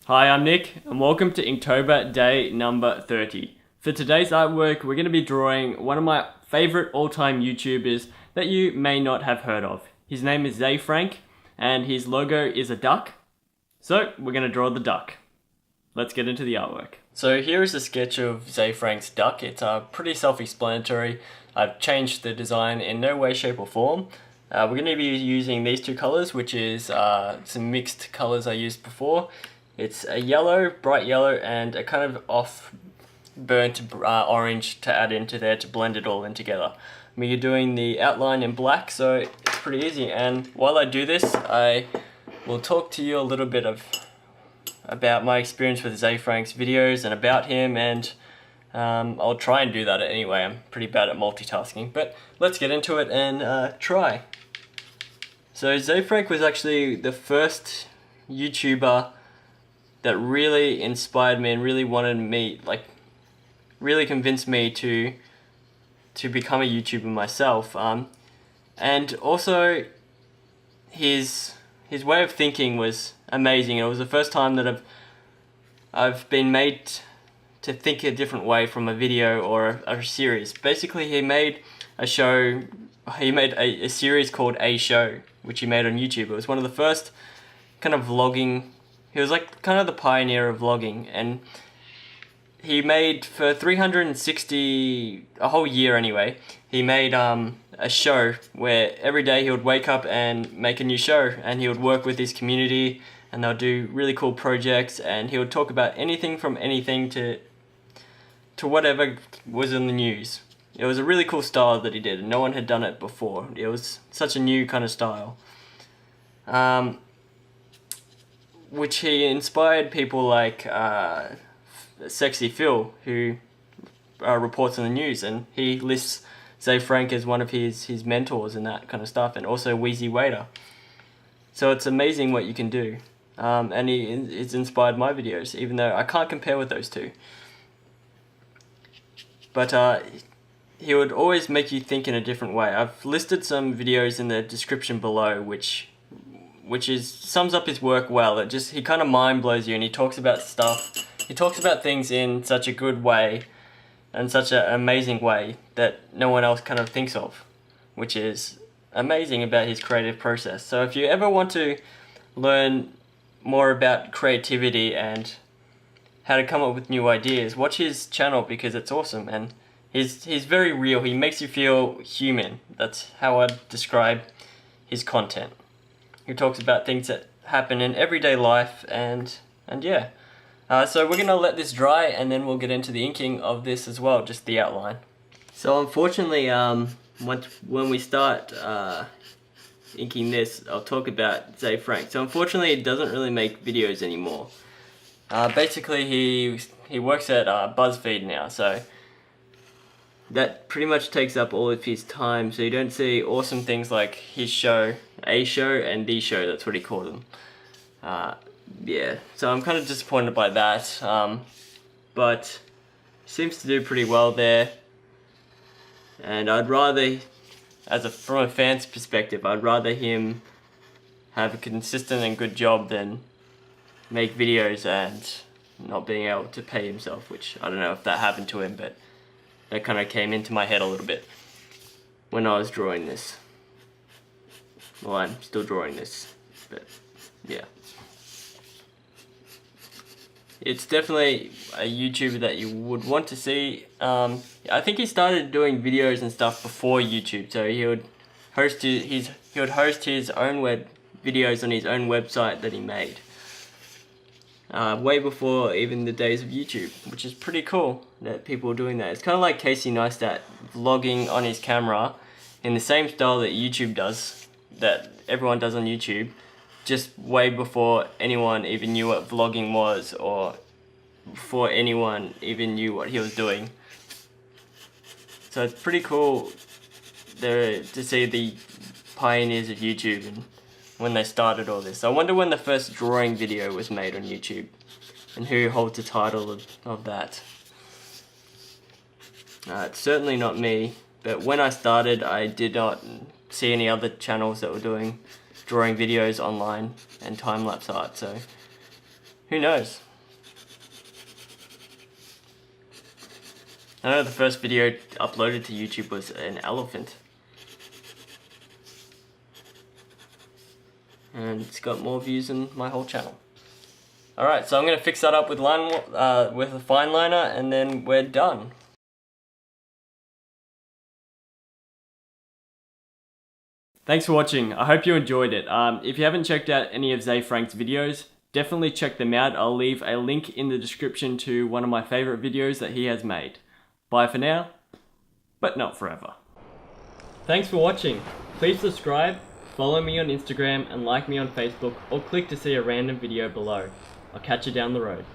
Hi, I'm Nick, and welcome to Inktober day number 30. For today's artwork, we're going to be drawing one of my favorite all-time YouTubers that you may not have heard of. His name is Ze Frank, and his logo is a duck. So, we're going to draw the duck. Let's get into the artwork. So here is a sketch of Ze Frank's duck. It's pretty self-explanatory. I've changed the design in no way, shape or form. We're going to be using these two colors, which is some mixed colors I used before. It's a yellow, bright yellow, and a kind of off burnt orange to add into there to blend it all in together. We're doing the outline in black, so it's pretty easy. And while I do this, I will talk to you a little bit about my experience with Ze Frank's videos and about him, and I'll try and do that anyway. I'm pretty bad at multitasking, but let's get into it and try. So Ze Frank was actually the first YouTuber that really inspired me and really wanted me, really convinced me to become a YouTuber myself. And also his way of thinking was amazing. It was the first time that I've been made to think a different way from a video or a series. Basically, he made a series called A Show, which he made on YouTube. It was one of the first kind of vlogging. He was like kind of the pioneer of vlogging, and he made for 360, a whole year anyway, he made a show where every day he would wake up and make a new show, and he would work with his community, and they'll do really cool projects, and he would talk about anything from anything to whatever was in the news. It was a really cool style that he did, and no one had done it before. It was such a new kind of style. Which he inspired people like Sexy Phil, who reports on the news, and he lists Ze Frank as one of his mentors and that kind of stuff, and also Wheezy Waiter. So it's amazing what you can do, and it's inspired my videos, even though I can't compare with those two. But he would always make you think in a different way. I've listed some videos in the description below, which sums up his work well. He kind of mind blows you, and he talks about stuff. He talks about things in such a good way and such an amazing way that no one else kind of thinks of, which is amazing about his creative process. So if you ever want to learn more about creativity and how to come up with new ideas, watch his channel because it's awesome, and he's very real. He makes you feel human. That's how I'd describe his content. He talks about things that happen in everyday life, and yeah. So we're going to let this dry, and then we'll get into the inking of this as well, just the outline. So unfortunately, when we start inking this, I'll talk about Ze Frank. So unfortunately, he doesn't really make videos anymore. Basically, he works at BuzzFeed now, so that pretty much takes up all of his time, so you don't see awesome things like his show, A Show, and The Show. That's what he called them. Yeah, so I'm kind of disappointed by that, but he seems to do pretty well there, and I'd rather, from a fan's perspective, I'd rather him have a consistent and good job than make videos and not being able to pay himself, which I don't know if that happened to him, but that kind of came into my head a little bit when I was drawing this. Well, I'm still drawing this, but yeah. It's definitely a YouTuber that you would want to see. I think he started doing videos and stuff before YouTube, so he would host his own web videos on his own website that he made. Way before even the days of YouTube, which is pretty cool that people are doing that. It's kind of like Casey Neistat vlogging on his camera in the same style that YouTube does, that everyone does on YouTube, just way before anyone even knew what vlogging was, or before anyone even knew what he was doing. So it's pretty cool there to see the pioneers of YouTube and when they started all this. I wonder when the first drawing video was made on YouTube, and who holds the title of that. It's certainly not me, but when I started, I did not see any other channels that were doing drawing videos online and time-lapse art, so Who knows? I know the first video uploaded to YouTube was an elephant. And it's got more views than my whole channel. Alright, so I'm going to fix that up with a fine liner, and then we're done. Thanks for watching. I hope you enjoyed it. If you haven't checked out any of Ze Frank's videos, definitely check them out. I'll leave a link in the description to one of my favorite videos that he has made. Bye for now, but not forever. Thanks for watching. Please subscribe, follow me on Instagram, and like me on Facebook, or click to see a random video below. I'll catch you down the road.